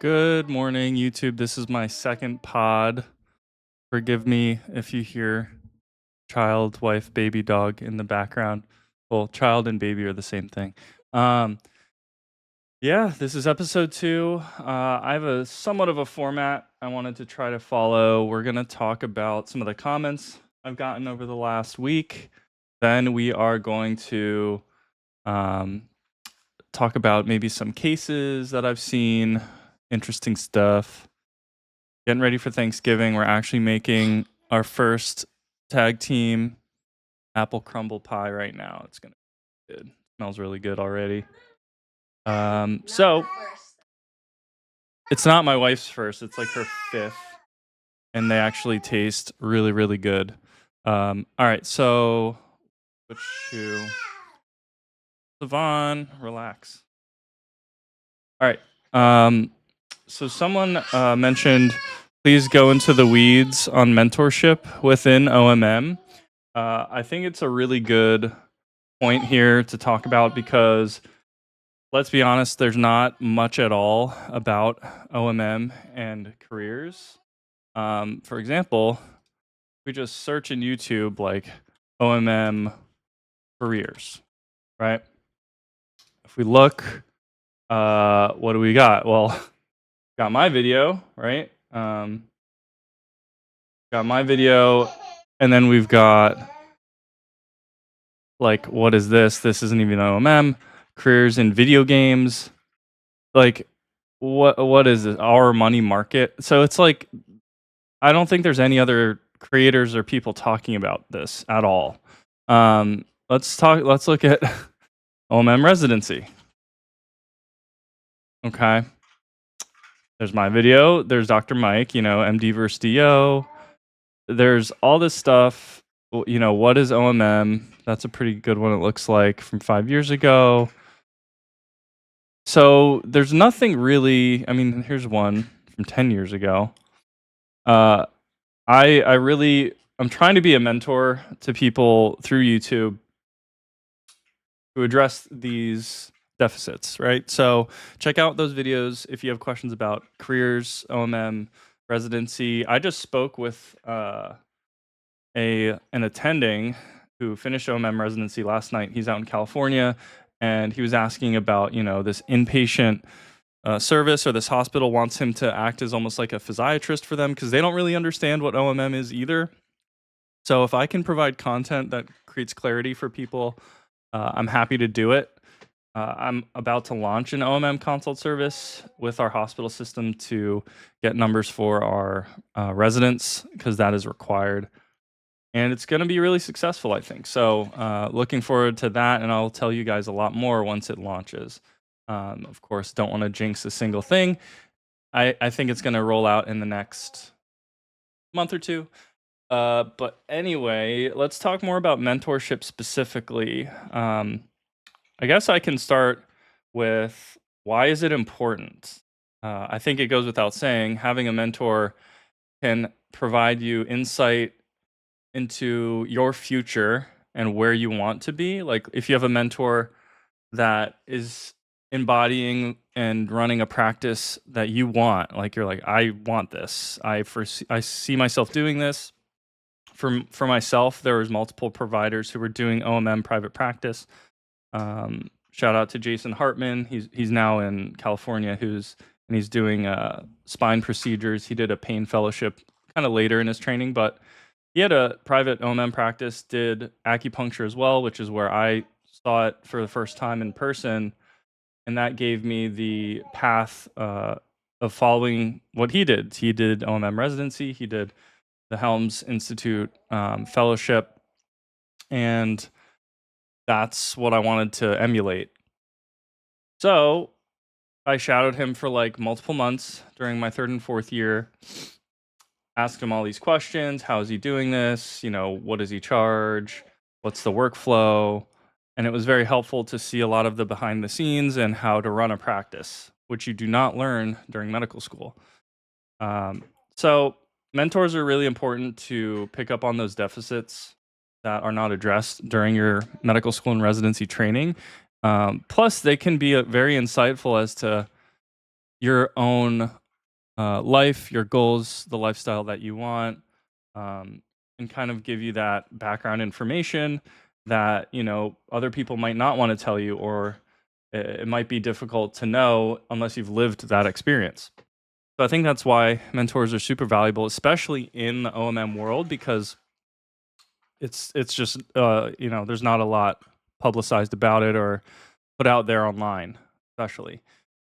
Good morning, YouTube. This is my second pod. Forgive me if you hear child, wife, baby, dog in the background. Well, child and baby are the same thing. Um, yeah, this is episode 2. I have a somewhat of a format I wanted to try to follow. We're going to talk about some of the comments I've gotten over the last week. Then we are going to talk about maybe some cases that I've seen, interesting stuff. Getting ready for Thanksgiving. We're actually making our first tag team apple crumble pie right now. It's gonna be good. Smells really good already. So it's not my wife's first. It's like her 5th, and they actually taste really, really good. All right, so switch to Savon. Relax. All right. So someone mentioned, please go into the weeds on mentorship within OMM. I think it's a really good point here to talk about because, let's be honest, there's not much at all about OMM and careers. For example, we just search in YouTube like OMM careers, right? If we look, what do we got? Well, got my video, right? Got my video, and then we've got, like, what is this? This isn't even OMM. Careers in video games. Like, what is it? Our money market. So it's like, I don't think there's any other creators or people talking about this at all. Let's look at OMM residency. Okay. There's my video. There's Dr. Mike, MD versus DO. There's all this stuff. What is OMM? That's a pretty good one, it looks like, from 5 years ago. So there's nothing really. I mean, here's one from 10 years ago. I'm trying to be a mentor to people through YouTube to address these deficits, right? So check out those videos if you have questions about careers, OMM, residency. I just spoke with an attending who finished OMM residency last night. He's out in California, and he was asking about, this inpatient service, or this hospital wants him to act as almost like a physiatrist for them because they don't really understand what OMM is either. So if I can provide content that creates clarity for people, I'm happy to do it. I'm about to launch an OMM consult service with our hospital system to get numbers for our residents, because that is required. And it's going to be really successful, I think. So looking forward to that, and I'll tell you guys a lot more once it launches. Of course, don't want to jinx a single thing. I think it's going to roll out in the next month or two. But anyway, let's talk more about mentorship specifically. I guess I can start with, why is it important? I think it goes without saying, having a mentor can provide you insight into your future and where you want to be. Like, if you have a mentor that is embodying and running a practice that you want, like, you're like, I want this. I see myself doing this. For myself, there was multiple providers who were doing OMM private practice. Shout out to Jason Hartman. He's now in California, and he's doing spine procedures. He did a pain fellowship kind of later in his training, but he had a private OMM practice, did acupuncture as well, which is where I saw it for the first time in person. And that gave me the path of following what he did. He did OMM residency. He did the Helms Institute fellowship. And that's what I wanted to emulate. So I shadowed him for like multiple months during my 3rd and 4th year. Asked him all these questions. How is he doing this? What does he charge? What's the workflow? And it was very helpful to see a lot of the behind the scenes and how to run a practice, which you do not learn during medical school. So mentors are really important to pick up on those deficits that are not addressed during your medical school and residency training. Plus, they can be very insightful as to, your own life, your goals, the lifestyle that you want, and kind of give you that background information that other people might not want to tell you, or it might be difficult to know unless you've lived that experience. So I think that's why mentors are super valuable, especially in the OMM world, because it's just there's not a lot publicized about it or put out there online, especially.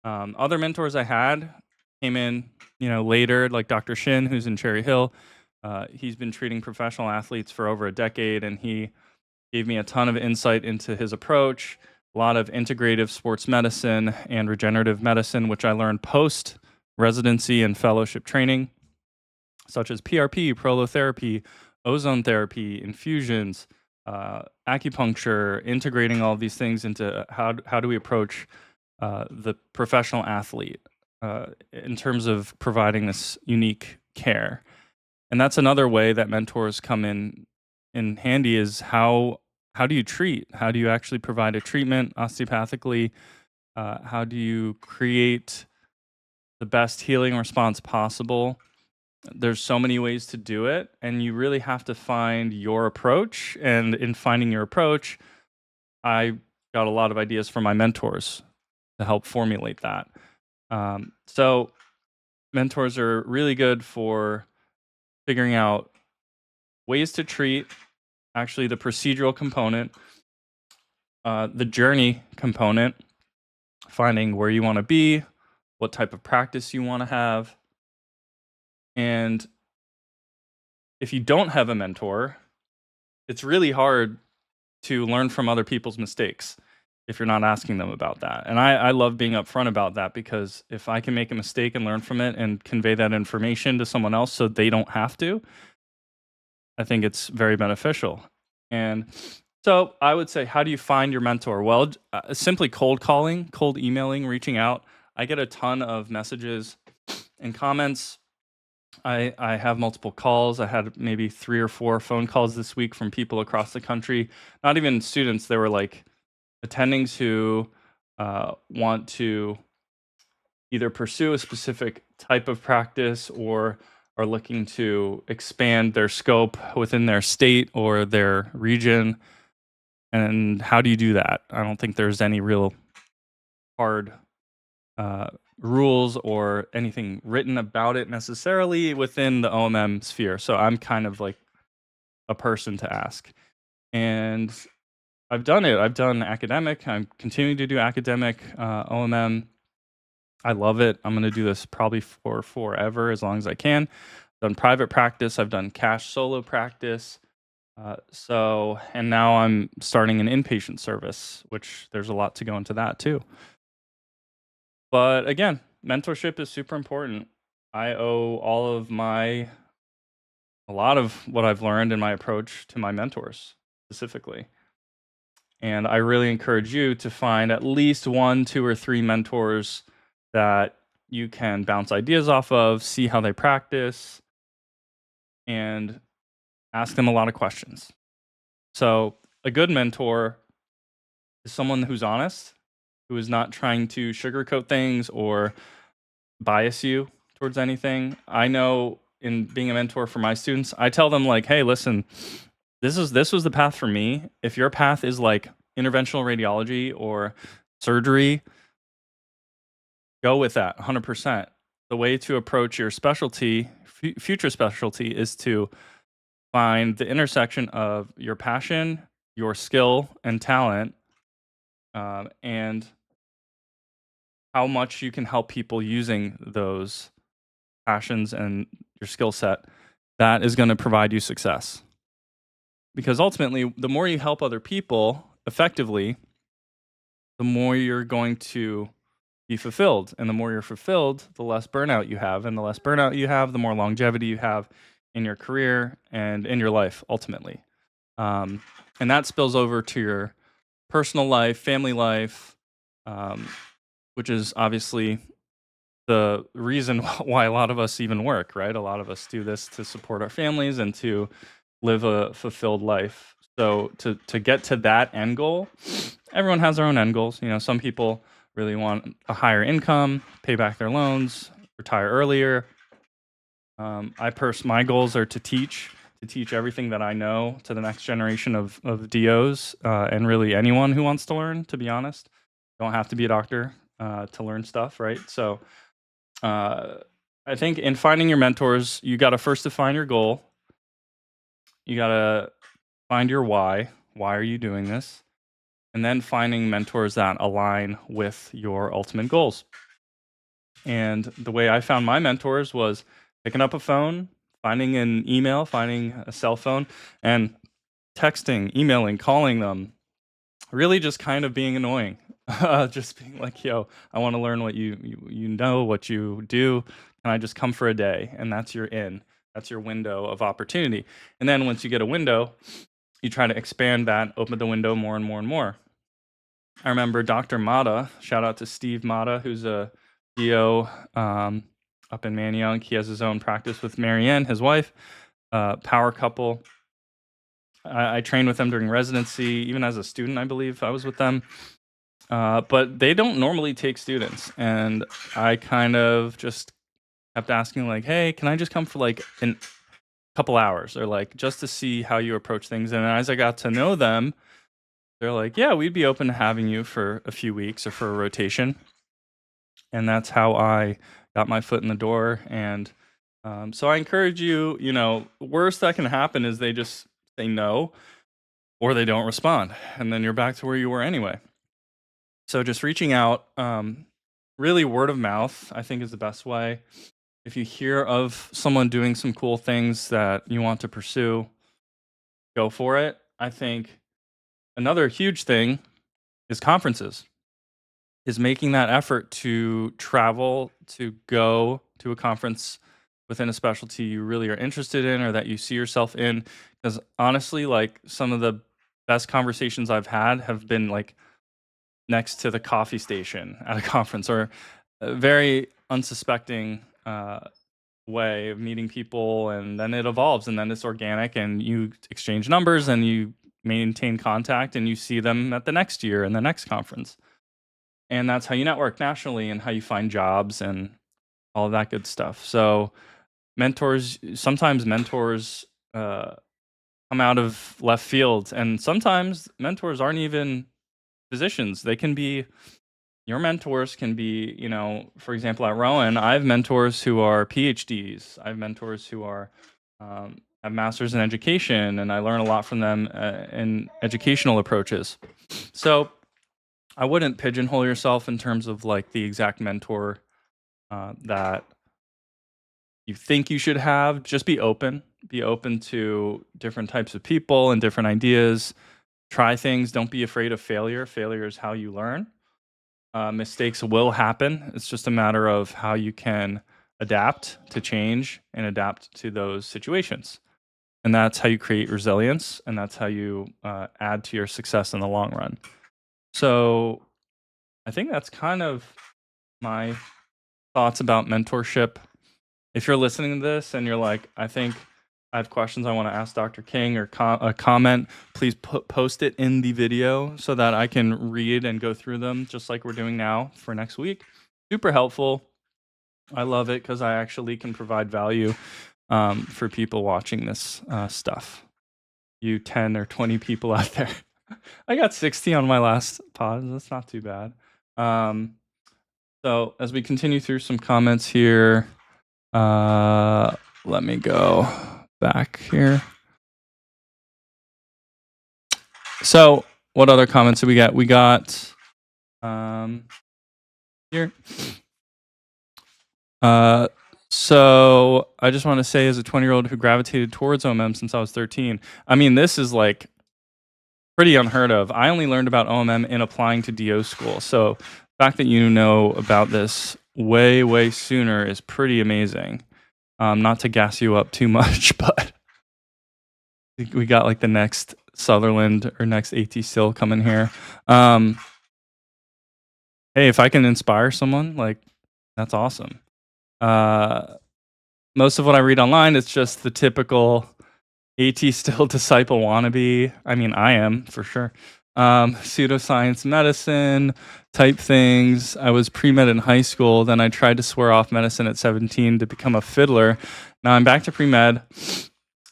Other mentors I had came in, later, like Dr. Shin, who's in Cherry Hill. He's been treating professional athletes for over a decade, and he gave me a ton of insight into his approach, a lot of integrative sports medicine and regenerative medicine, which I learned post residency and fellowship training, such as PRP, prolotherapy, ozone therapy, infusions, acupuncture, integrating all of these things into how do we approach the professional athlete in terms of providing this unique care. And that's another way that mentors come in handy, is how do you treat? How do you actually provide a treatment osteopathically? How do you create the best healing response possible? There's so many ways to do it, and you really have to find your approach. And in finding your approach, I got a lot of ideas from my mentors to help formulate that. So mentors are really good for figuring out ways to treat, actually the procedural component, the journey component, finding where you want to be, what type of practice you want to have. And if you don't have a mentor, it's really hard to learn from other people's mistakes if you're not asking them about that. And I love being upfront about that, because if I can make a mistake and learn from it and convey that information to someone else so they don't have to, I think it's very beneficial. And so I would say, how do you find your mentor? Well, simply cold calling, cold emailing, reaching out. I get a ton of messages and comments. I have multiple calls. I had maybe 3 or 4 phone calls this week from people across the country, not even students. They were like attendings who want to either pursue a specific type of practice or are looking to expand their scope within their state or their region. And how do you do that? I don't think there's any real hard rules or anything written about it necessarily within the OMM sphere. So I'm kind of like a person to ask. And I've done it. I've done academic. I'm continuing to do academic OMM. I love it. I'm going to do this probably for forever, as long as I can. I've done private practice. I've done cash solo practice. And now I'm starting an inpatient service, which there's a lot to go into that too. But again, mentorship is super important. I owe a lot of what I've learned in my approach to my mentors specifically. And I really encourage you to find at least 1, 2, or 3 mentors that you can bounce ideas off of, see how they practice, and ask them a lot of questions. So a good mentor is someone who's honest, who is not trying to sugarcoat things or bias you towards anything. I know in being a mentor for my students, I tell them like, hey, listen, this was the path for me. If your path is like interventional radiology or surgery, go with that 100%. The way to approach your specialty, future specialty, is to find the intersection of your passion, your skill and talent, and how much you can help people using those passions and your skill set. That is going to provide you success. Because ultimately, the more you help other people effectively, the more you're going to be fulfilled. And the more you're fulfilled, the less burnout you have. And the less burnout you have, the more longevity you have in your career and in your life, ultimately. And that spills over to your personal life, family life, which is obviously the reason why a lot of us even work, right? A lot of us do this to support our families and to live a fulfilled life. So to get to that end goal, everyone has their own end goals. Some people really want a higher income, pay back their loans, retire earlier. My goals are to teach everything that I know to the next generation of DOs, and really anyone who wants to learn. To be honest, don't have to be a doctor to learn stuff, right? So, uh, I think in finding your mentors, you got to first define your goal. You got to find your why. Why are you doing this? And then finding mentors that align with your ultimate goals. And the way I found my mentors was picking up a phone, finding an email, finding a cell phone, and texting, emailing, calling them, really just kind of being annoying. Just being like, yo, I want to learn what you know, what you do. Can I just come for a day? And that's your in. That's your window of opportunity. And then once you get a window, you try to expand that, open the window more and more and more. I remember Dr. Mata, shout out to Steve Mata, who's a DO up in Manayunk. He has his own practice with Marianne, his wife, power couple. I trained with them during residency, even as a student, I believe I was with them. But they don't normally take students. And I kind of just kept asking, like, hey, can I just come for like a couple hours, or like just to see how you approach things? And as I got to know them, they're like, yeah, we'd be open to having you for a few weeks or for a rotation. And that's how I got my foot in the door. And so I encourage you, worst that can happen is they just say no, or they don't respond. And then you're back to where you were anyway. So just reaching out, really word of mouth, I think is the best way. If you hear of someone doing some cool things that you want to pursue, go for it. I think another huge thing is conferences, is making that effort to travel, to go to a conference within a specialty you really are interested in or that you see yourself in. Because honestly, like some of the best conversations I've had have been like next to the coffee station at a conference, or a very unsuspecting way of meeting people, and then it evolves, and then it's organic, and you exchange numbers, and you maintain contact, and you see them at the next year and the next conference. And that's how you network nationally and how you find jobs and all of that good stuff. So sometimes mentors come out of left field, and sometimes mentors aren't even physicians. They can be your mentors can be, for example, at Rowan, I have mentors who are PhDs. I have mentors who are have masters in education, and I learn a lot from them in educational approaches. So I wouldn't pigeonhole yourself in terms of like the exact mentor that you think you should have. Just be open. Be open to different types of people and different ideas. Try things. Don't be afraid of failure. Failure is how you learn. Mistakes will happen. It's just a matter of how you can adapt to change and adapt to those situations. And that's how you create resilience, and that's how you add to your success in the long run. So I think that's kind of my thoughts about mentorship. If you're listening to this and you're like, I think I have questions I want to ask Dr. King, or a comment, please post it in the video so that I can read and go through them, just like we're doing now for next week. Super helpful. I love it because I actually can provide value for people watching this stuff. You 10 or 20 people out there. I got 60 on my last pod. That's not too bad. So as we continue through some comments here, let me go back here. So what other comments did we get? We got here. So I just want to say, as a 20-year-old who gravitated towards OMM since I was 13, I mean, this is like pretty unheard of. I only learned about OMM in applying to DO school. So the fact that you know about this way, way sooner is pretty amazing. Not to gas you up too much, but we got like the next Sutherland or next AT Still coming here. Hey, if I can inspire someone, like, that's awesome. Most of what I read online, it's just the typical AT Still disciple wannabe. I mean, I am for sure. pseudoscience medicine type things. I was pre-med in high school. Then I tried to swear off medicine at 17 to become a fiddler. Now I'm back to pre-med,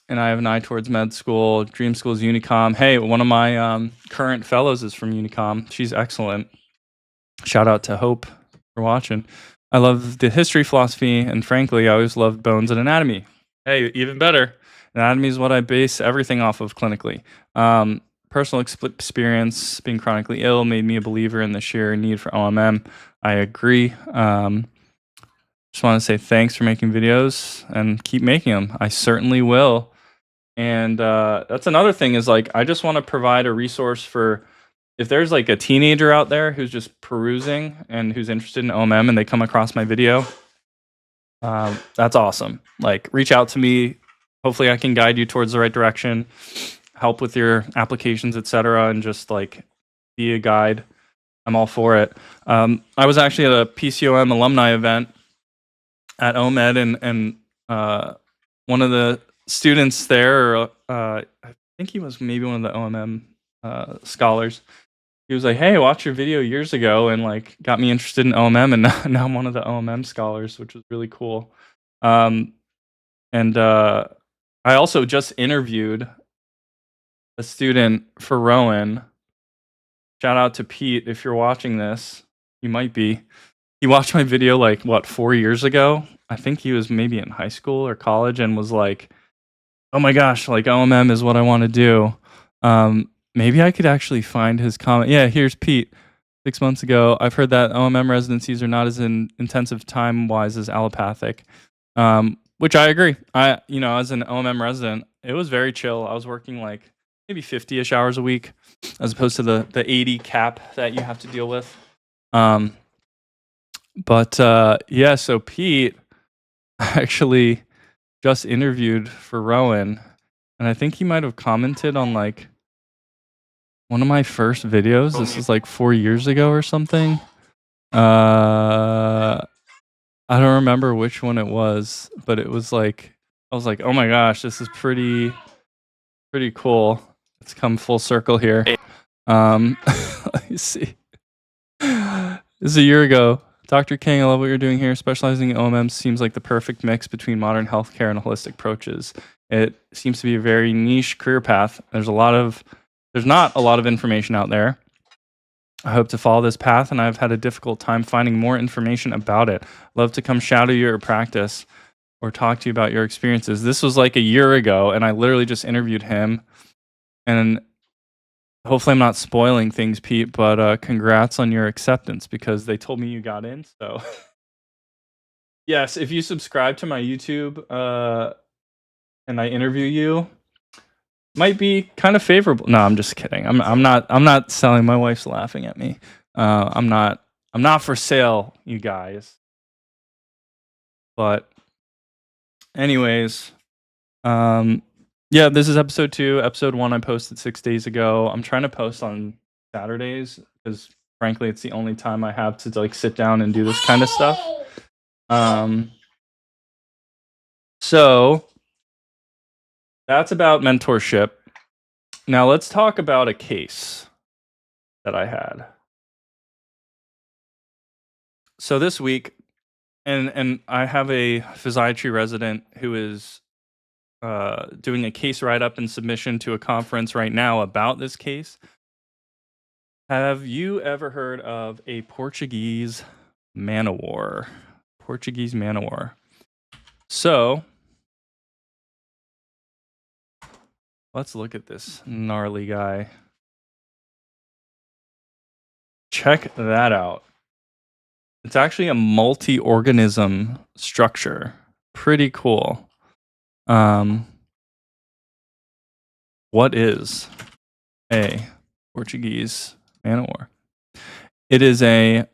and I have an eye towards med school. Dream school is Unicom. Hey, one of my current fellows is from Unicom. She's excellent. Shout out to Hope for watching. I love the history, philosophy, and frankly, I always loved bones and anatomy. Hey, even better. Anatomy is what I base everything off of clinically. Personal experience being chronically ill made me a believer in the sheer need for OMM. I agree. Just want to say thanks for making videos and keep making them. I certainly will. And that's another thing is like, I just want to provide a resource for if there's like a teenager out there who's just perusing and who's interested in OMM and they come across my video, that's awesome. Like, reach out to me. Hopefully I can guide you towards the right direction, help with your applications, etc., and just like be a guide. I'm all for it. I was actually at a PCOM alumni event at OMED, and one of the students there, I think he was maybe one of the OMM scholars. He was like, "Hey, watched your video years ago," and like got me interested in OMM, and now I'm one of the OMM scholars, which was really cool. And I also just interviewed a student for Rowan. Shout out to Pete if you're watching this. You might be. He watched my video like what 4 years ago. I think he was maybe in high school or college and was like, "Oh my gosh, like OMM is what I want to do." Maybe I could actually find his comment. Yeah, here's Pete. 6 months ago, I've heard that OMM residencies are not as intensive time-wise as allopathic, which I agree. As an OMM resident, it was very chill. I was working like maybe 50-ish hours a week, as opposed to the 80 cap that you have to deal with. Yeah, so Pete actually just interviewed for Rowan, and I think he might have commented on like one of my first videos. This is like 4 years ago or something. I don't remember which one it was, but it was like, I was like, oh my gosh, this is pretty cool. It's come full circle here. Let me see. This is a year ago. Dr. King, I love what you're doing here. Specializing in OMM seems like the perfect mix between modern healthcare and holistic approaches. It seems to be a very niche career path. There's not a lot of information out there. I hope to follow this path, and I've had a difficult time finding more information about it. Love to come shadow you or practice or talk to you about your experiences. This was like a year ago, and I literally just interviewed him. And hopefully I'm not spoiling things, Pete, but congrats on your acceptance, because they told me you got in. So yes, if you subscribe to my YouTube and I interview you, might be kind of favorable. No, I'm just kidding. I'm not selling. My wife's laughing at me. I'm not for sale, you guys. But anyways, yeah, this is episode 2. Episode 1 I posted 6 days ago. I'm trying to post on Saturdays because frankly it's the only time I have to like sit down and do this kind of stuff. So that's about mentorship. Now let's talk about a case that I had. So this week, and I have a physiatry resident who is doing a case write-up and submission to a conference right now about this case. Have you ever heard of a Portuguese man-o-war? Portuguese man-o-war. So let's look at this gnarly guy. Check that out. It's actually a multi-organism structure. Pretty cool. What is a Portuguese man-o-war? It is a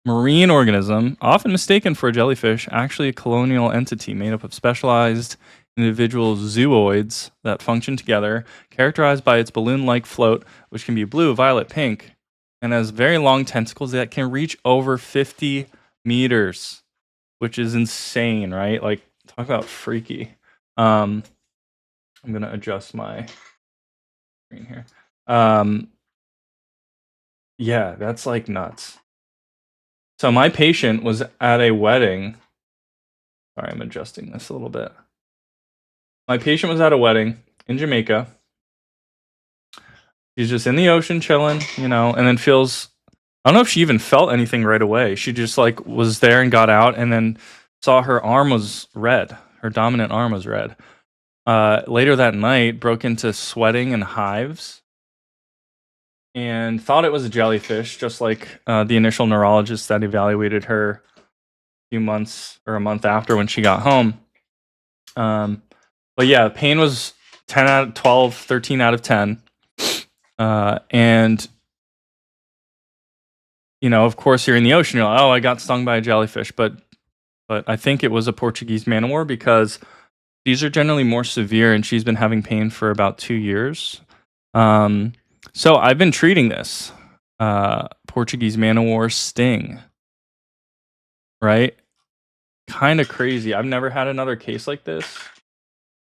marine organism, often mistaken for a jellyfish, actually a colonial entity made up of specialized individual zooids that function together, characterized by its balloon-like float, which can be blue, violet, pink, and has very long tentacles that can reach over 50 meters, which is insane, right? Like, talk about freaky. I'm gonna adjust my screen here. Yeah, that's like nuts. So my patient was at a wedding. Sorry, I'm adjusting this a little bit. My patient was at a wedding in Jamaica. She's just in the ocean chilling, and then feels, I don't know if she even felt anything right away. She just like was there and got out and then saw her arm was red. Her dominant arm was red. Later that night, broke into sweating and hives and thought it was a jellyfish, just like the initial neurologist that evaluated her a few months or a month after when she got home. But yeah, pain was 10 out of 12, 13 out of 10. And, of course, you're in the ocean. You're like, oh, I got stung by a jellyfish. But I think it was a Portuguese man o' war because these are generally more severe, and she's been having pain for about 2 years. So I've been treating this Portuguese man o' war sting, right? Kind of crazy. I've never had another case like this.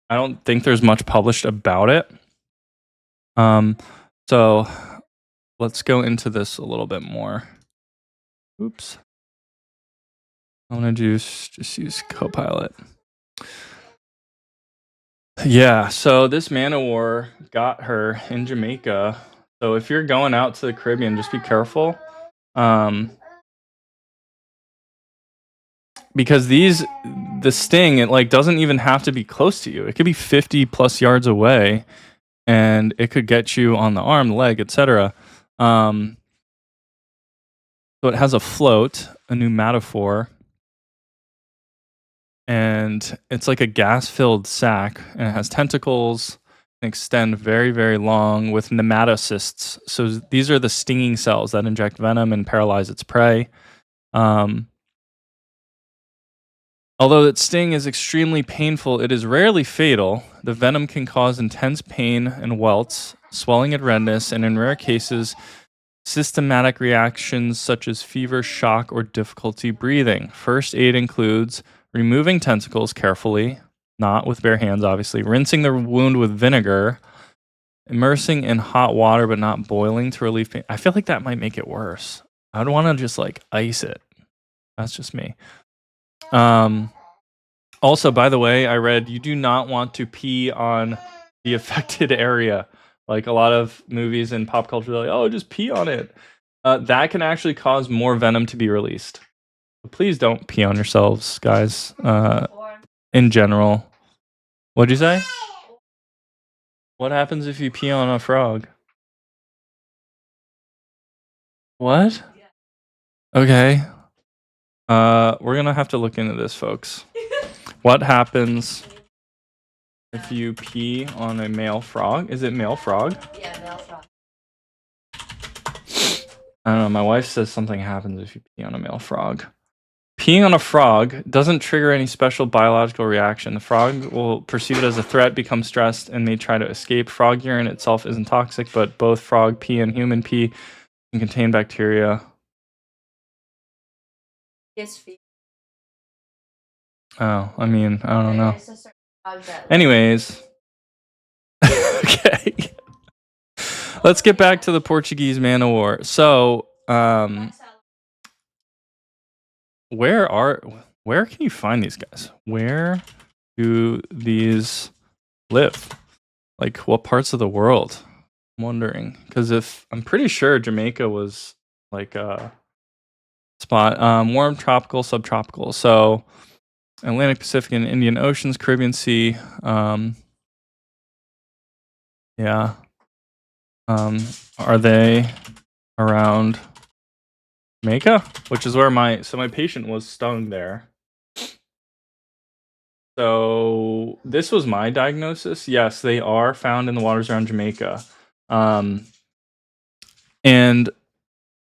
I don't think there's much published about it. So let's go into this a little bit more. Oops. I'm gonna just use Copilot. Yeah, so this man o' war got her in Jamaica. So if you're going out to the Caribbean, just be careful. Because the sting, it like doesn't even have to be close to you. It could be 50 plus yards away, and it could get you on the arm, the leg, etc. So it has a float, a pneumatophore, and it's like a gas-filled sac, and it has tentacles and extend very, very long with nematocysts. So these are the stinging cells that inject venom and paralyze its prey. Although its sting is extremely painful, it is rarely fatal. The venom can cause intense pain and welts, swelling and redness, and in rare cases, systematic reactions such as fever, shock, or difficulty breathing. First aid includes removing tentacles carefully, not with bare hands, obviously, rinsing the wound with vinegar, immersing in hot water but not boiling to relieve pain. I feel like that might make it worse. I'd want to just like ice it. That's just me. Also, by the way, I read you do not want to pee on the affected area. Like a lot of movies and pop culture, they're like, oh, just pee on it. That can actually cause more venom to be released. So please don't pee on yourselves, guys. In general. What'd you say? What happens if you pee on a frog? What? Okay. We're gonna have to look into this, folks. What happens if you pee on a male frog? Is it male frog? Yeah, male frog. I don't know. My wife says something happens if you pee on a male frog. Peeing on a frog doesn't trigger any special biological reaction. The frog will perceive it as a threat, become stressed, and may try to escape. Frog urine itself isn't toxic, but both frog pee and human pee can contain bacteria. Yes. Oh, I mean, I don't know. There's a certain frog that Anyways. Okay. Let's get back to the Portuguese man o' war. So, where can you find these guys? Where do these live? Like, what parts of the world? I'm wondering. Because I'm pretty sure Jamaica was like a spot. Warm, tropical, subtropical. So, Atlantic, Pacific, and Indian Oceans, Caribbean Sea. Yeah. Are they around Jamaica? Which is where my patient was stung there. So this was my diagnosis. Yes, they are found in the waters around Jamaica. And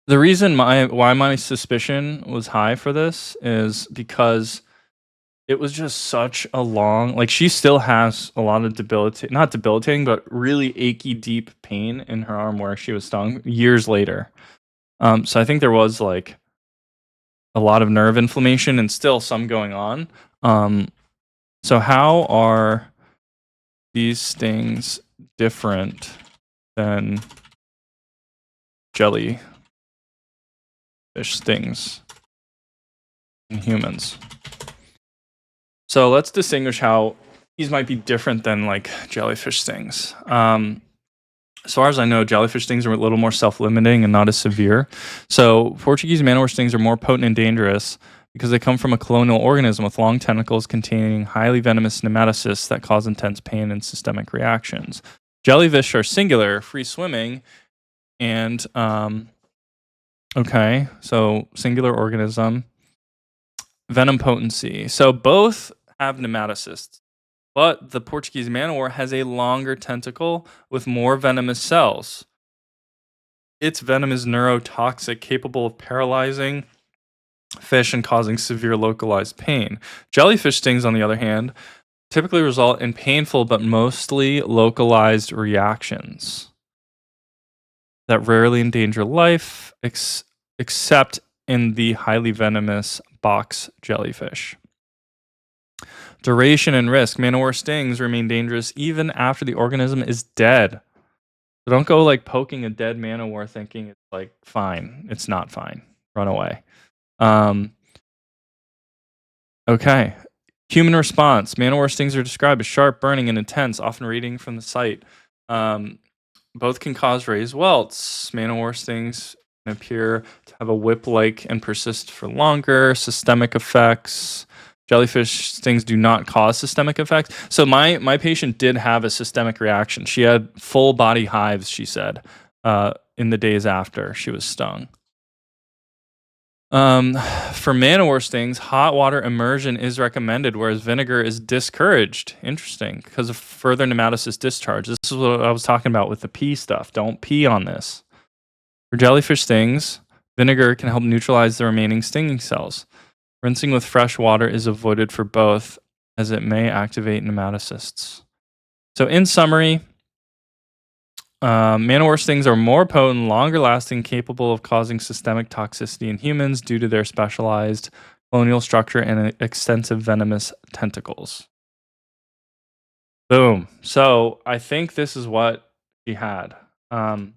the reason why my suspicion was high for this is because it was just such a long, like she still has a lot of not debilitating, but really achy, deep pain in her arm where she was stung years later. So I think there was like a lot of nerve inflammation and still some going on. So how are these stings different than jellyfish stings in humans. So let's distinguish how these might be different than like jellyfish stings. As far as I know, jellyfish stings are a little more self-limiting and not as severe. So Portuguese man-o-war stings are more potent and dangerous because they come from a colonial organism with long tentacles containing highly venomous nematocysts that cause intense pain and systemic reactions. Jellyfish are singular, free swimming, and okay, so singular organism, venom potency. So both have nematocysts, but the Portuguese man-o-war has a longer tentacle with more venomous cells. Its venom is neurotoxic, capable of paralyzing fish and causing severe localized pain. Jellyfish stings, on the other hand, typically result in painful but mostly localized reactions that rarely endanger life, except in the highly venomous box jellyfish. Duration and risk. Man-o-war stings remain dangerous even after the organism is dead. So don't go like poking a dead man-o-war thinking it's like fine. It's not fine. Run away. Okay. Human response. Man-o-war stings are described as sharp, burning, and intense, often radiating from the site. Both can cause raised welts. Man-o-war stings can appear to have a whip-like and persist for longer. Systemic effects. Jellyfish stings do not cause systemic effects. So my patient did have a systemic reaction. She had full body hives, she said, in the days after she was stung. For man-o-war stings, hot water immersion is recommended, whereas vinegar is discouraged. Interesting, because of further nematocyst discharge. This is what I was talking about with the pee stuff. Don't pee on this. For jellyfish stings, vinegar can help neutralize the remaining stinging cells. Rinsing with fresh water is avoided for both, as it may activate nematocysts. So in summary, man-o-war stings are more potent, longer lasting, capable of causing systemic toxicity in humans due to their specialized colonial structure and extensive venomous tentacles. Boom. So I think this is what she had. So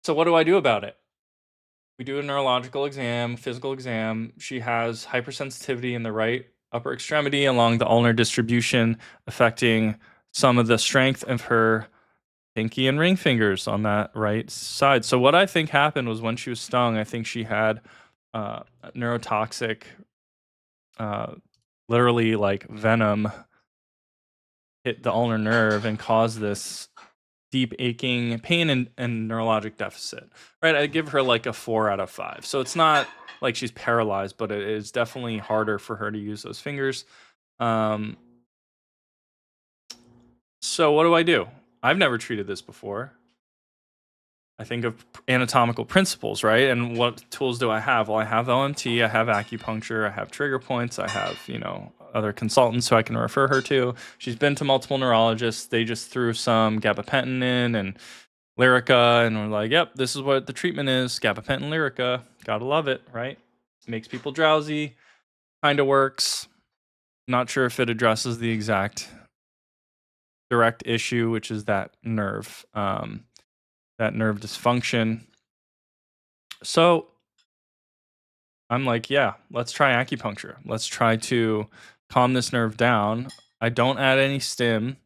what do I do about it? We do a neurological exam, physical exam. She has hypersensitivity in the right upper extremity along the ulnar distribution, affecting some of the strength of her pinky and ring fingers on that right side. So what I think happened was when she was stung, I think she had neurotoxic, literally like venom hit the ulnar nerve and caused this deep aching pain and neurologic deficit. Right? I give her like a 4 out of 5. So it's not like she's paralyzed, but it is definitely harder for her to use those fingers. So what do I do? I've never treated this before. I think of anatomical principles, right? And what tools do I have? Well, I have OMT, I have acupuncture, I have trigger points, I have, other consultants who I can refer her to. She's been to multiple neurologists. They just threw some gabapentin in and Lyrica, and we're like, yep, this is what the treatment is. Gabapentin, Lyrica. Gotta love it, right? Makes people drowsy, kind of works. Not sure if it addresses the exact direct issue, which is that nerve dysfunction. So I'm like, yeah, let's try acupuncture. Let's try to calm this nerve down. I don't add any stim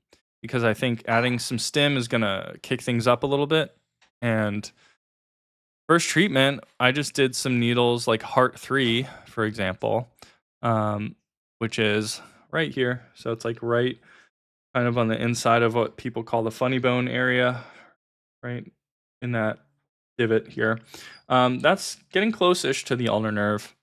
because I think adding some stim is going to kick things up a little bit. And first treatment, I just did some needles like Heart 3, for example, which is right here. So it's like right kind of on the inside of what people call the funny bone area, right in that divot here. That's getting close-ish to the ulnar nerve.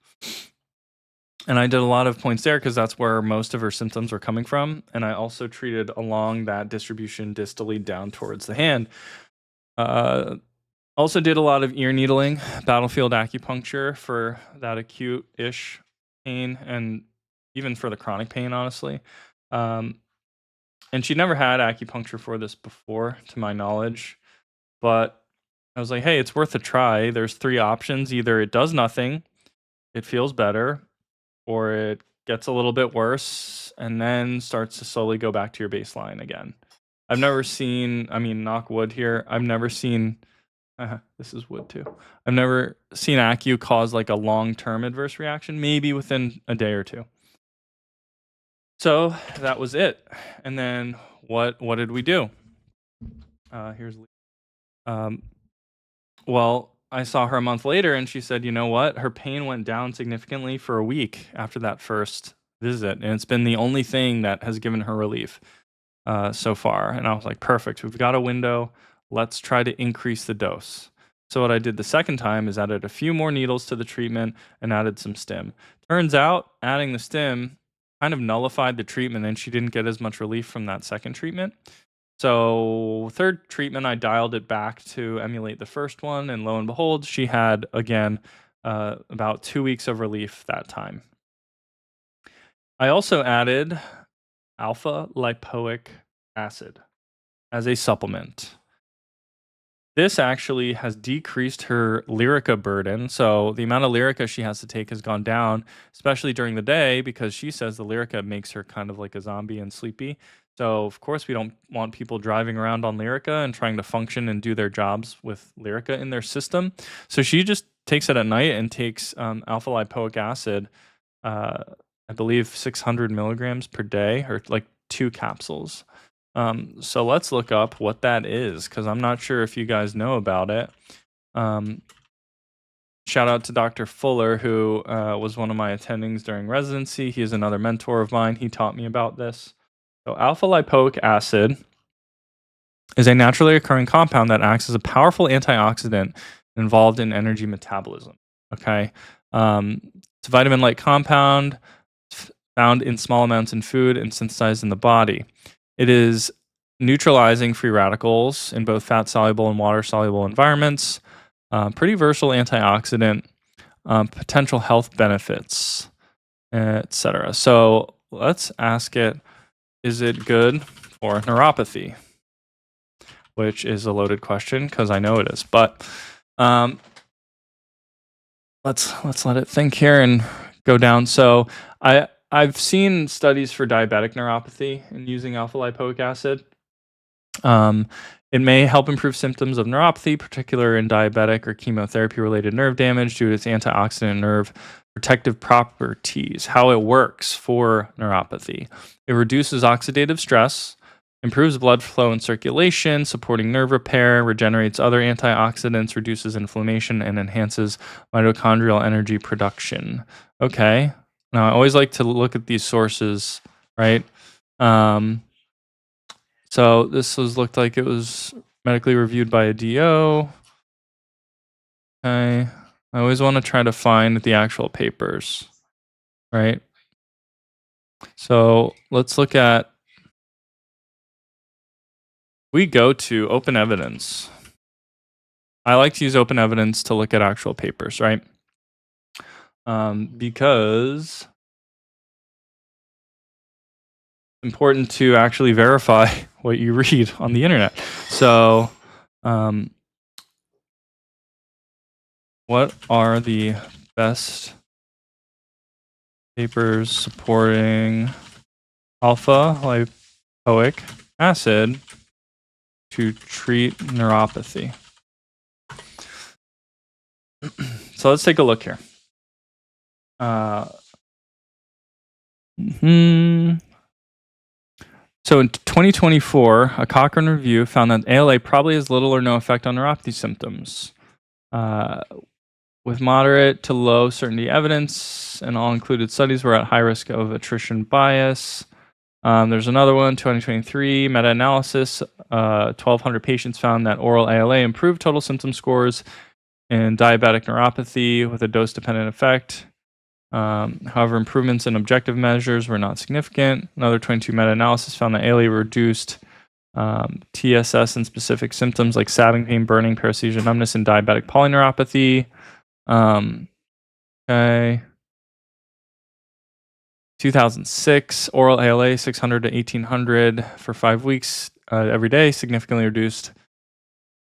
And I did a lot of points there because that's where most of her symptoms were coming from. And I also treated along that distribution distally down towards the hand. Also did a lot of ear needling, battlefield acupuncture for that acute-ish pain and even for the chronic pain, honestly. And she never had acupuncture for this before, to my knowledge. But I was like, hey, it's worth a try. There's 3 options. Either it does nothing, it feels better, or it gets a little bit worse and then starts to slowly go back to your baseline again. I've never seen, I mean, knock wood here. I've never seen, this is wood too. I've never seen Acu cause like a long-term adverse reaction, maybe within a day or two. So that was it. And then what did we do? Here's um, well, I saw her a month later and she said, you know what? Her pain went down significantly for a week after that first visit. And it's been the only thing that has given her relief so far. And I was like, perfect. We've got a window. Let's try to increase the dose. So what I did the second time is added a few more needles to the treatment and added some stim. Turns out adding the stim kind of nullified the treatment and she didn't get as much relief from that second treatment. So third treatment, I dialed it back to emulate the first one, and lo and behold, she had again about 2 weeks of relief that time. I also added alpha lipoic acid as a supplement. This actually has decreased her Lyrica burden. So the amount of Lyrica she has to take has gone down, especially during the day, because she says the Lyrica makes her kind of like a zombie and sleepy. So of course we don't want people driving around on Lyrica and trying to function and do their jobs with Lyrica in their system. So she just takes it at night and takes alpha lipoic acid, I believe 600 milligrams per day, or like 2 capsules. So let's look up what that is, because I'm not sure if you guys know about it. Shout out to Dr. Fuller, who was one of my attendings during residency. He is another mentor of mine. He taught me about this. So alpha lipoic acid is a naturally occurring compound that acts as a powerful antioxidant involved in energy metabolism. Okay. It's a vitamin-like compound found in small amounts in food and synthesized in the body. It is neutralizing free radicals in both fat-soluble and water-soluble environments. Pretty versatile antioxidant, potential health benefits, etc. So let's ask it, is it good for neuropathy? Which is a loaded question because I know it is. But let's let it think here and go down. So I've seen studies for diabetic neuropathy and using alpha lipoic acid. It may help improve symptoms of neuropathy, particularly in diabetic or chemotherapy-related nerve damage due to its antioxidant nerve protective properties. How it works for neuropathy. It reduces oxidative stress, improves blood flow and circulation, supporting nerve repair, regenerates other antioxidants, reduces inflammation, and enhances mitochondrial energy production. Okay. Now, I always like to look at these sources, right? So this looked like it was medically reviewed by a DO. Okay. I always want to try to find the actual papers, right? So let's look at, we go to open evidence. I like to use open evidence to look at actual papers, right? Because it's important to actually verify what you read on the internet. So what are the best papers supporting alpha lipoic acid to treat neuropathy? So let's take a look here. So in 2024, a Cochrane review found that ALA probably has little or no effect on neuropathy symptoms. With moderate to low certainty evidence, and all included studies were at high risk of attrition bias. There's another one, 2023 meta-analysis. 1,200 patients found that oral ALA improved total symptom scores in diabetic neuropathy with a dose-dependent effect. However, improvements in objective measures were not significant. Another 22 meta-analysis found that ALA reduced TSS and specific symptoms like stabbing pain, burning, paresthesia, numbness, and diabetic polyneuropathy. Okay. 2006, oral ALA 600 to 1800 for 5 weeks every day significantly reduced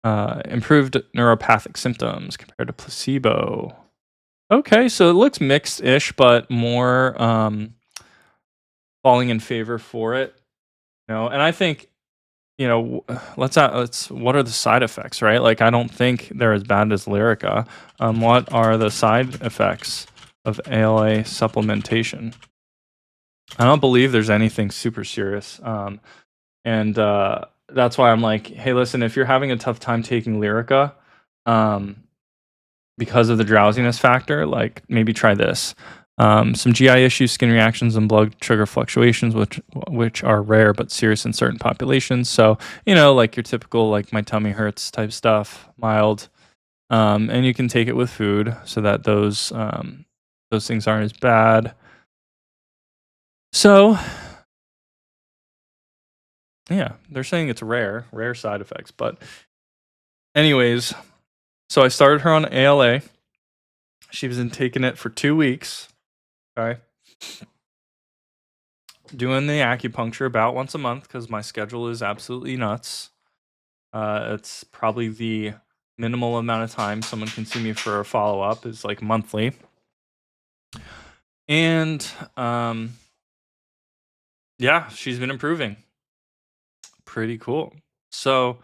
improved neuropathic symptoms compared to placebo. Okay, so it looks mixed-ish, but more falling in favor for it. And I think let's what are the side effects, right? Like, I don't think they're as bad as Lyrica. What are the side effects of ALA supplementation? I don't believe there's anything super serious. And that's why I'm like, hey, listen, if you're having a tough time taking Lyrica, um, because of the drowsiness factor, like maybe try this. Some GI issues, skin reactions, and blood sugar fluctuations, which are rare but serious in certain populations. So like your typical like my tummy hurts type stuff, mild, and you can take it with food so that those things aren't as bad. So yeah, they're saying it's rare side effects, but anyways, so I started her on ALA. She was in taking it for 2 weeks. Okay. Doing the acupuncture about once a month because my schedule is absolutely nuts. It's probably the minimal amount of time someone can see me for a follow up is like monthly. And yeah, she's been improving. Pretty cool. So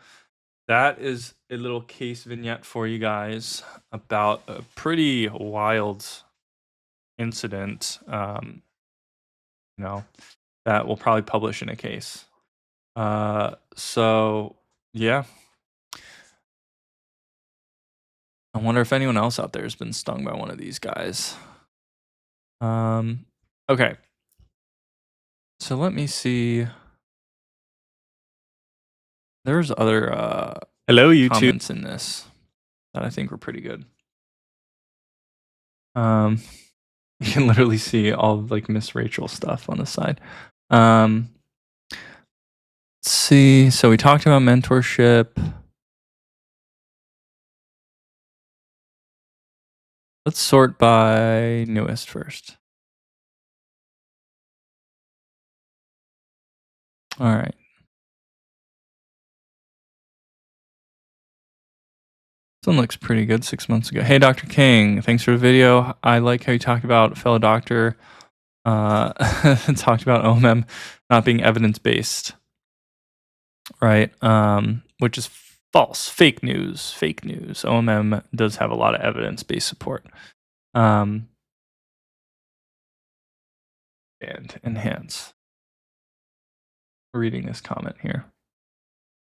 that is a little case vignette for you guys about a pretty wild incident. That we'll probably publish in a case. So yeah. I wonder if anyone else out there has been stung by one of these guys. Okay. So let me see. There's other Hello, YouTube. comments in this that I think were pretty good. You can literally see all of, like Miss Rachel stuff on the side. Let's see. So we talked about mentorship. Let's sort by newest first. All right. This one looks pretty good 6 months ago. Hey, Dr. King, thanks for the video. I like how you talked about a fellow doctor talked about OMM not being evidence-based, right? Which is false, fake news. OMM does have a lot of evidence-based support. And enhance. Reading this comment here.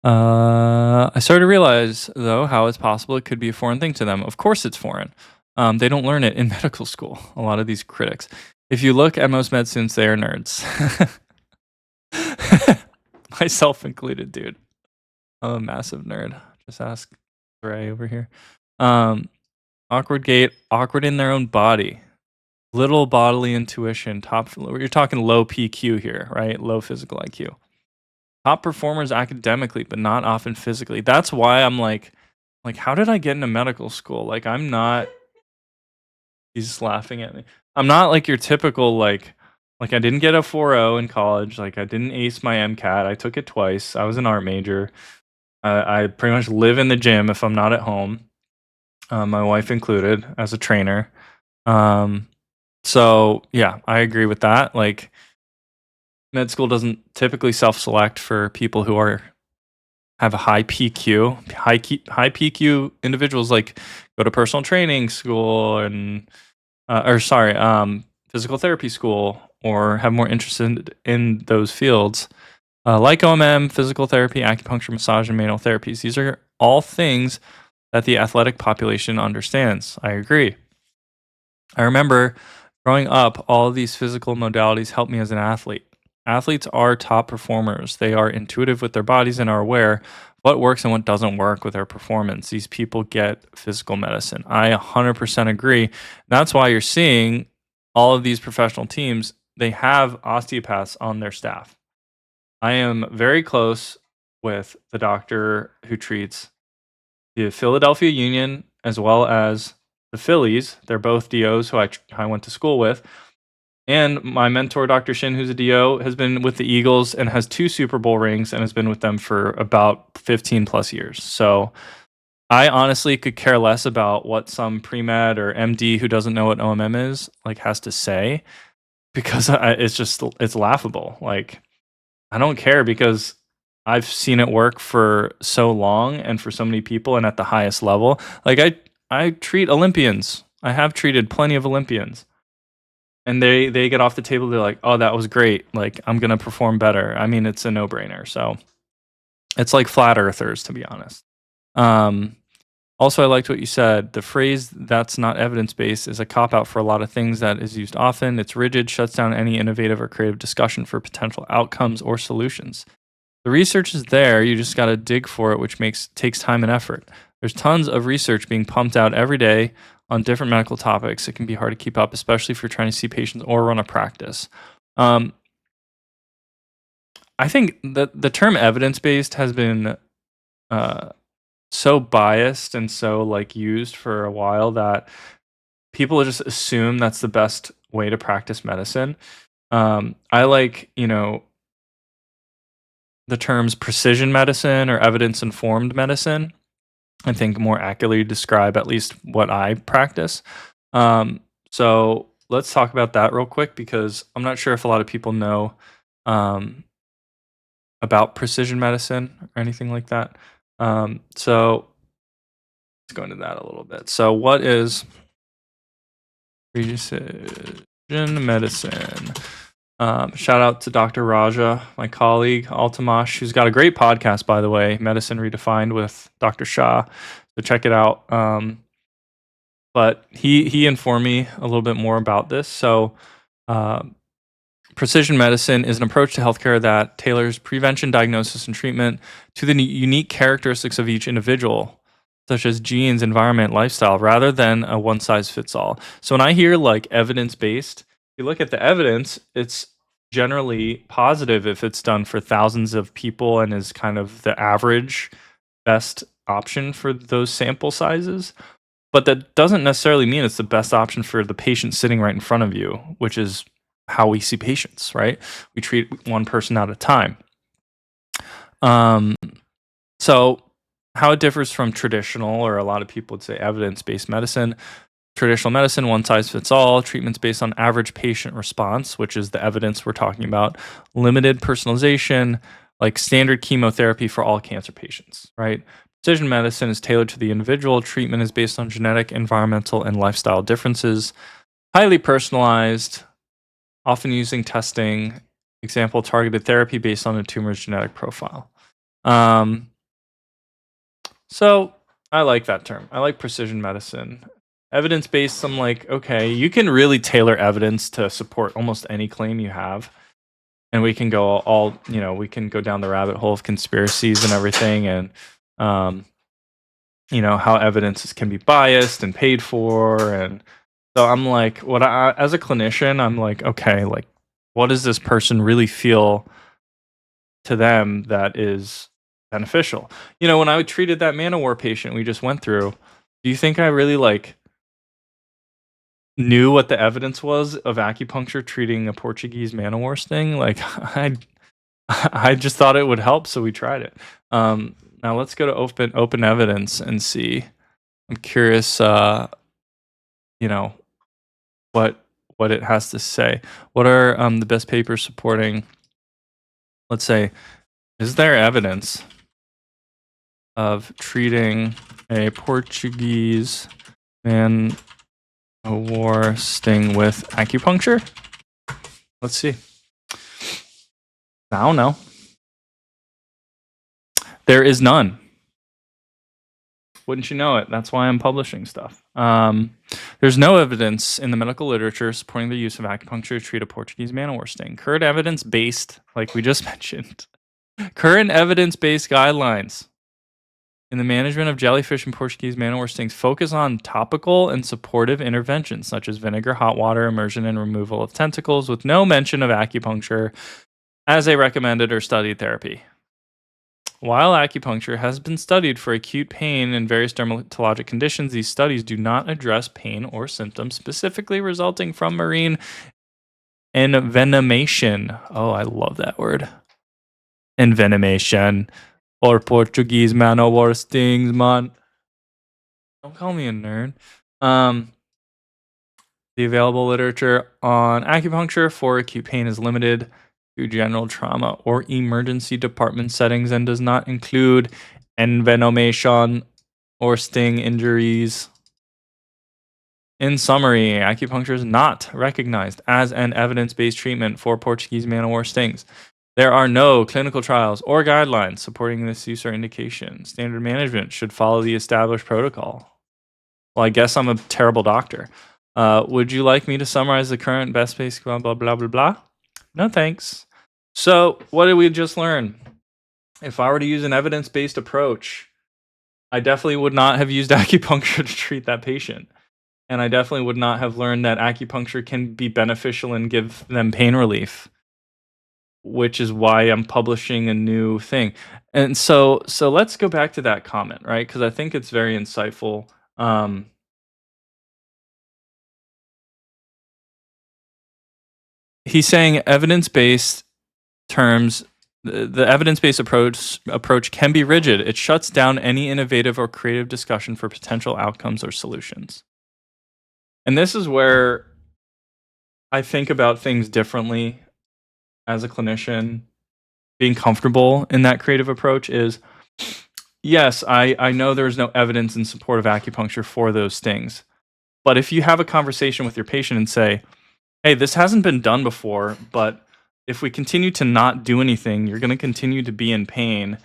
I started to realize, though, how it's possible it could be a foreign thing to them. Of course it's foreign. They don't learn it in medical school, a lot of these critics. If you look at most med students, they are nerds. Myself included, dude. I'm a massive nerd. Just ask Ray over here. Awkward gait, awkward in their own body. Little bodily intuition. You're talking low PQ here, right? Low physical IQ. Top performers academically, but not often physically. That's why I'm like, how did I get into medical school? Like, I'm not. He's just laughing at me. I'm not like your typical like I didn't get a 4.0 in college. Like, I didn't ace my MCAT. I took it twice. I was an art major. I pretty much live in the gym if I'm not at home. My wife included as a trainer. So yeah, I agree with that. Like, med school doesn't typically self-select for people who have a high PQ. High PQ individuals like go to personal training school and physical therapy school or have more interest in those fields. Like OMM, physical therapy, acupuncture, massage, and manual therapies. These are all things that the athletic population understands. I agree. I remember growing up, all of these physical modalities helped me as an athlete. Athletes are top performers. They are intuitive with their bodies and are aware what works and what doesn't work with their performance. These people get physical medicine. I 100% agree. That's why you're seeing all of these professional teams, they have osteopaths on their staff. I am very close with the doctor who treats the Philadelphia Union as well as the Phillies. They're both DOs who I went to school with. And my mentor, Dr. Shin, who's a DO, has been with the Eagles and has 2 Super Bowl rings and has been with them for about 15 plus years. So I honestly could care less about what some pre-med or MD who doesn't know what OMM is has to say, because it's laughable. Like, I don't care because I've seen it work for so long and for so many people and at the highest level. Like I treat Olympians. I have treated plenty of Olympians. And they get off the table, they're like, "Oh, that was great. Like I'm going to perform better." I mean, it's a no-brainer. So, it's like flat earthers to be honest. Um Also, I liked what you said. The phrase "that's not evidence-based" is a cop-out for a lot of things that is used often. It's rigid, shuts down any innovative or creative discussion for potential outcomes or solutions. The research is there, you just gotta dig for it, which takes time and effort. There's tons of research being pumped out every day on different medical topics. It can be hard to keep up, especially if you're trying to see patients or run a practice. Um, I think that the term evidence-based has been, uh, so biased and so, like, used for a while that people just assume that's the best way to practice medicine. I like, the terms precision medicine or evidence informed medicine. I think more accurately describe at least what I practice. Um, so let's talk about that real quick because I'm not sure if a lot of people know um, about precision medicine or anything like that. So let's go into that a little bit. So, what is precision medicine? Shout out to Dr. Raja, my colleague, Altamash, who's got a great podcast, by the way, Medicine Redefined with Dr. Shah. So check it out. But he informed me a little bit more about this. So, uh, precision medicine is an approach to healthcare that tailors prevention, diagnosis, and treatment to the unique characteristics of each individual, such as genes, environment, lifestyle, rather than a one size fits all. So when I hear like evidence based, you look at the evidence, it's generally positive if it's done for thousands of people and is kind of the average best option for those sample sizes. But that doesn't necessarily mean it's the best option for the patient sitting right in front of you, which is how we see patients, right? We treat one person at a time. Um, so, how it differs from traditional, or a lot of people would say evidence based medicine. Traditional medicine, one size fits all, treatments based on average patient response, which is the evidence we're talking about, limited personalization, like standard chemotherapy for all cancer patients, right? Precision medicine is tailored to the individual. Treatment is based on genetic, environmental, and lifestyle differences. Highly personalized, often using testing, example, targeted therapy based on a tumor's genetic profile. Um, so I like that term. I like precision medicine. Evidence based, I'm like, okay, you can really tailor evidence to support almost any claim you have. And we can go we can go down the rabbit hole of conspiracies and everything and um, how evidence can be biased and paid for. And so I'm like, as a clinician, I'm like, okay, like, what does this person really feel to them that is beneficial? When I treated that man of war patient we just went through, do you think I really like knew what the evidence was of acupuncture treating a Portuguese man of war sting? Like I just thought it would help, so we tried it. Now let's go to open evidence and see. I'm curious, you know, what what it has to say. What are the best papers supporting? Let's say, is there evidence of treating a Portuguese man of war sting with acupuncture? Let's see. I don't know. There is none. Wouldn't you know it? That's why I'm publishing stuff. There's no evidence in the medical literature supporting the use of acupuncture to treat a Portuguese man of war sting. Current evidence based, like we just mentioned, current evidence based guidelines in the management of jellyfish and Portuguese man of war stings focus on topical and supportive interventions such as vinegar, hot water, immersion, and removal of tentacles, with no mention of acupuncture as a recommended or studied therapy. While acupuncture has been studied for acute pain and various dermatologic conditions, these studies do not address pain or symptoms specifically resulting from marine envenomation. Oh, I love that word. Envenomation. Or Portuguese man o' war stings, man. Don't call me a nerd. The available literature on acupuncture for acute pain is limited. to general trauma or emergency department settings and does not include envenomation or sting injuries. In summary, acupuncture is not recognized as an evidence-based treatment for Portuguese man o' war stings. There are no clinical trials or guidelines supporting this use or indication. Standard management should follow the established protocol. Well, I guess I'm a terrible doctor. Would you like me to summarize the current best case blah blah blah blah blah? No thanks. So what did we just learn? If I were to use an evidence-based approach, I definitely would not have used acupuncture to treat that patient. And I definitely would not have learned that acupuncture can be beneficial and give them pain relief, which is why I'm publishing a new thing. And so let's go back to that comment, right? Because I think it's very insightful. He's saying evidence-based terms. The evidence-based approach can be rigid. It shuts down any innovative or creative discussion for potential outcomes or solutions. And this is where I think about things differently as a clinician. Being comfortable in that creative approach is, yes, I know there's no evidence in support of acupuncture for those stings. But if you have a conversation with your patient and say, hey, this hasn't been done before, but if we continue to not do anything, you're going to continue to be in pain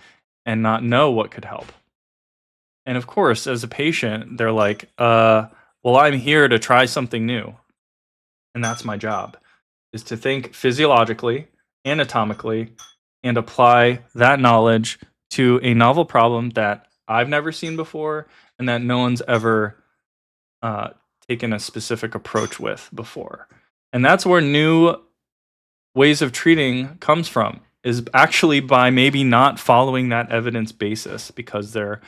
and not know what could help. And of course, as a patient, they're like, well, I'm here to try something new. And that's my job, is to think physiologically, anatomically, and apply that knowledge to a novel problem that I've never seen before and that no one's ever taken a specific approach with before. And that's where new ways of treating comes from, is actually by maybe not following that evidence basis because there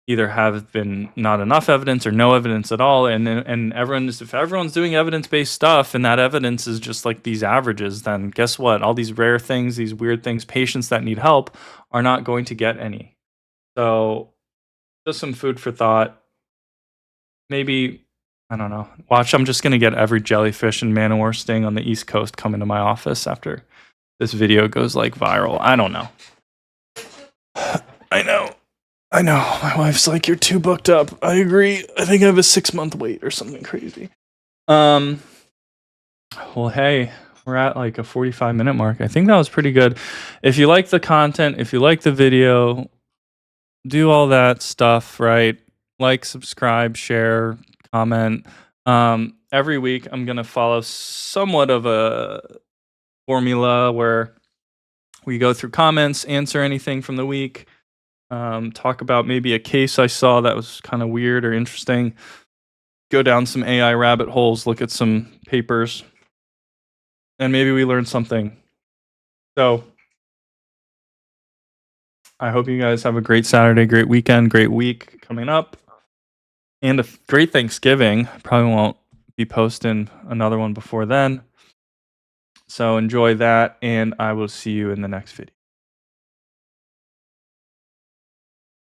either have been not enough evidence or no evidence at all. And if everyone's doing evidence-based stuff and that evidence is just like these averages, then guess what? All these rare things, these weird things, patients that need help are not going to get any. So just some food for thought. Maybe, I don't know. Watch, I'm just going to get every jellyfish and man o' war sting on the East Coast come into my office after this video goes like viral. I don't know. I know. My wife's like, you're too booked up. I agree. I think I have a 6-month wait or something crazy. Well, hey, we're at like a 45-minute mark. I think that was pretty good. If you like the content, if you like the video, do all that stuff, right? Like, subscribe, share, comment. Every week I'm going to follow somewhat of a formula where we go through comments, answer anything from the week, talk about maybe a case I saw that was kind of weird or interesting, go down some AI rabbit holes, look at some papers, and maybe we learn something. So I hope you guys have a great Saturday, great weekend, great week coming up, and a great Thanksgiving. Probably won't be posting another one before then. So enjoy that, and I will see you in the next video.